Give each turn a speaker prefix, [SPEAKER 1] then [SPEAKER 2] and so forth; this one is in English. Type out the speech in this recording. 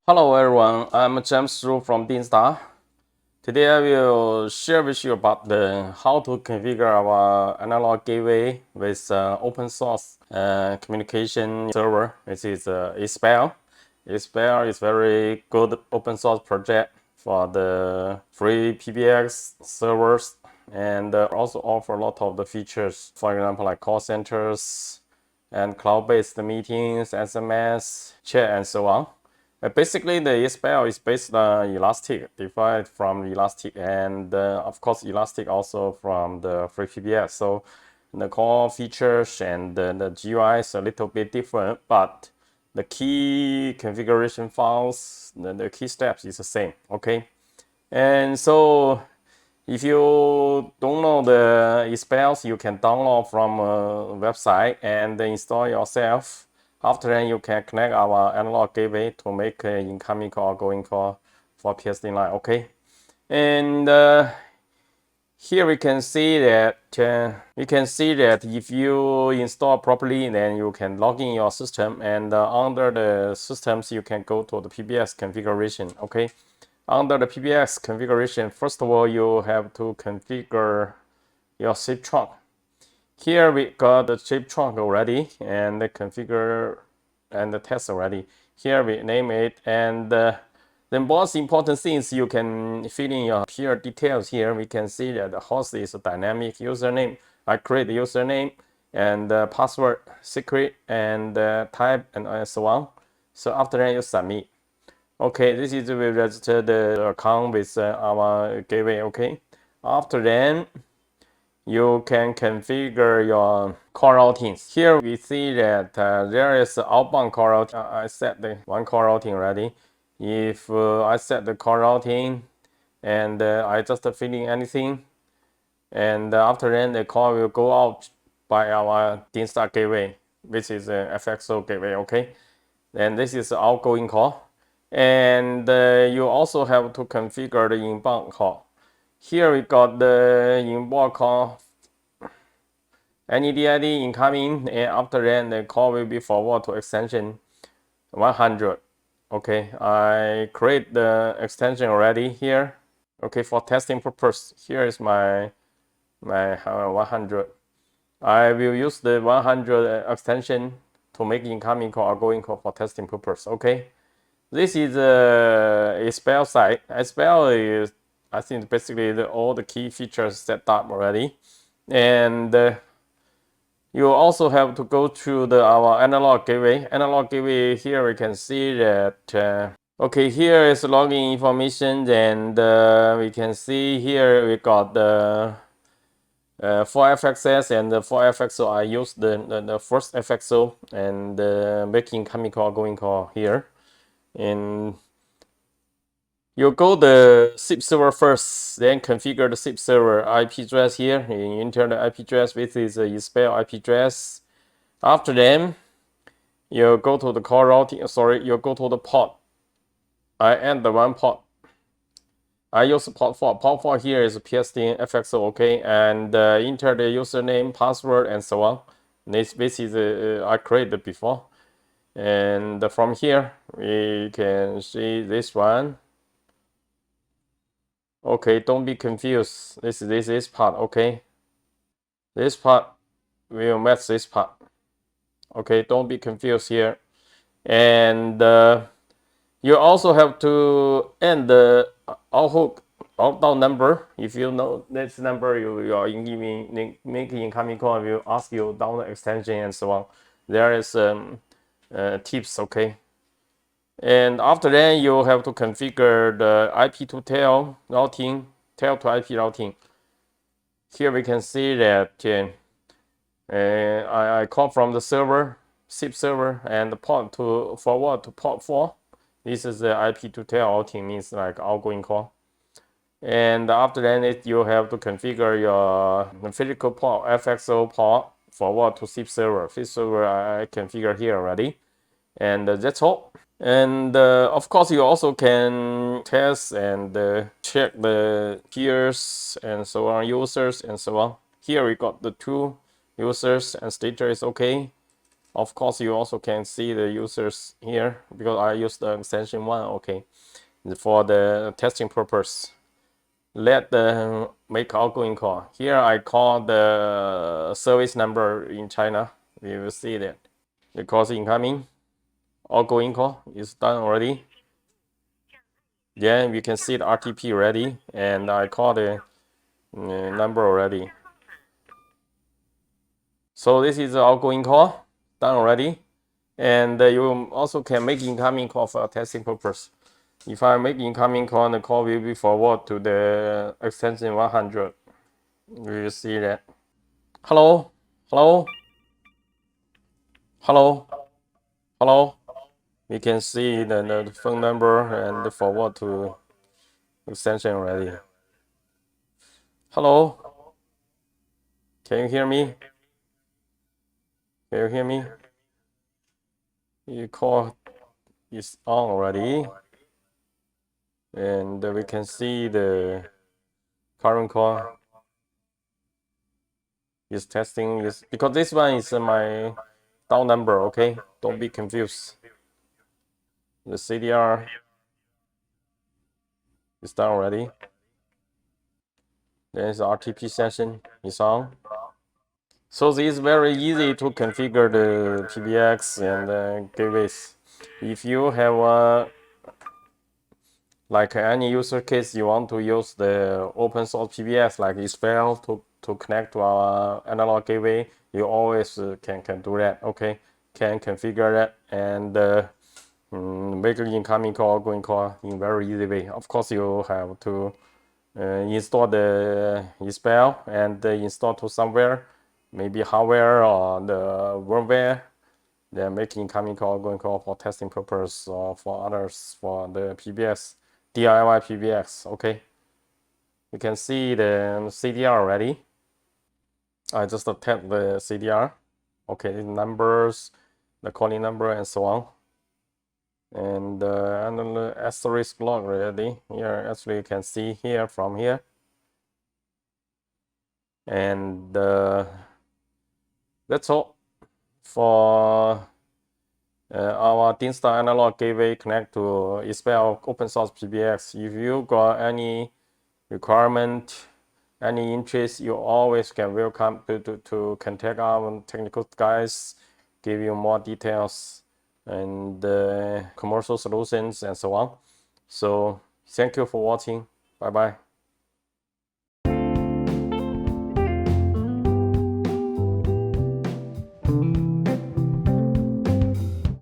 [SPEAKER 1] Hello everyone, I'm James Ru from DINSTAR. Today I will share with you about how to configure our analog gateway with open source communication server, which is Issabel. Issabel is very good open source project for the free PBX servers and also offer a lot of the features, for example, like call centers and cloud-based meetings, SMS, chat, and so on. Basically, the Issabel is based on Elastic, derived from Elastic, and of course, Elastic also from the free PBS. So the core features and the GUI is a little bit different, but the key configuration files, the key steps is the same. Okay, and so if you don't know the Issabel, you can download from a website and install yourself. After that, you can connect our analog gateway to make an incoming call, outgoing call for PSD line. Okay, and here we can see that if you install properly, then you can log in your system, and under the systems you can go to the Pbs configuration. Okay, under the Pbs configuration, first of all you have to configure your zip trunk. Here we got the zip trunk already and the configure and the test already. Here we name it, and the most important thing is you can fill in your peer details. Here we can see that the host is a dynamic username. I create the username and password, secret, and type, and so on. So after that you submit. Okay, this is we register the account with our gateway. Okay, after then you can configure your call routings. Here we see that there is outbound call routing. I set the one call routing already. If I set the call routing and I just fill in anything, and after then the call will go out by our DINSTAR gateway, which is a FXO gateway. Okay, and this is outgoing call, and you also have to configure the inbound call. Here we got the inbound call, any DID incoming, and after that the call will be forwarded to extension 100. Okay, I create the extension already here. Okay, for testing purpose, here is my 100. I will use the 100 extension to make incoming call, outgoing call for testing purpose. Okay, this is a Issabel side. Issabel is, I think, basically all the key features set up already, and you also have to go to our analog gateway. Analog gateway, here we can see that okay, here is login information, and we can see here we got the 4FXS and the 4FXO. I use the first FXO and making incoming call, outgoing call here. And you go the SIP server first, then configure the SIP server IP address here. You enter the IP address, which is a Issabel IP address. After then, you go to the call routing. Sorry, you go to the port. I add the one port. I use port 4. Port 4 here is PSD FXO. Okay, and enter the username, password, and so on. This is I created before. And from here, we can see this one. Okay, don't be confused. This is part. Okay, this part will match this part. Okay, don't be confused here. And you also have to end the outbound number. If you know this number, you are making incoming call, will ask you down the extension and so on. There is tips. Okay, and after that you have to configure the IP to tail routing, tail to IP routing. Here we can see that I call from the server, SIP server, and the port to forward to port 4. This is the IP to tail routing, means like outgoing call. And after that, you have to configure your physical port, FXO port, forward to SIP server. SIP server I configure here already, and that's all. And of course, you also can test and check the peers and so on, users and so on. Here we got the two users and status is okay. Of course, you also can see the users here because I use the extension 1. Okay, for the testing purpose. Let the make outgoing call. Here I call the service number in China. You will see that. Because incoming outgoing call is done already. Then we can see the RTP ready, and I call the number already. So this is the outgoing call done already, and you also can make incoming call for testing purpose. If I make incoming call, the call will be forwarded to the extension 100. We will see that. Hello, hello, hello, hello. We can see the phone number and the forward to extension already. Hello, can you hear me? Can you hear me? Your call is on already, and we can see the current call is testing. Is because this one is my down number. Okay, don't be confused. The CDR is done already. There's RTP session is on. So this is very easy to configure the PBX and gateways. If you have like any user case you want to use the open source PBX like Issabel to connect to our analog gateway, you always can do that. Okay, can configure that and make an incoming call, outgoing call in very easy way. Of course, you have to install the Issabel and install to somewhere, maybe hardware or the firmware. Then make incoming call, outgoing call for testing purpose or for others for the PBX, DIY PBX. Okay, you can see the CDR already. I just tap the CDR. Okay, the numbers, the calling number, and so on. And the asterisk log already. Here, actually, you can see here from here. And that's all for our DINSTAR analog gateway connect to Issabel open source PBX. If you got any requirement, any interest, you always can welcome to contact our technical guys, give you more details and commercial solutions and so on. So thank you for watching. Bye bye.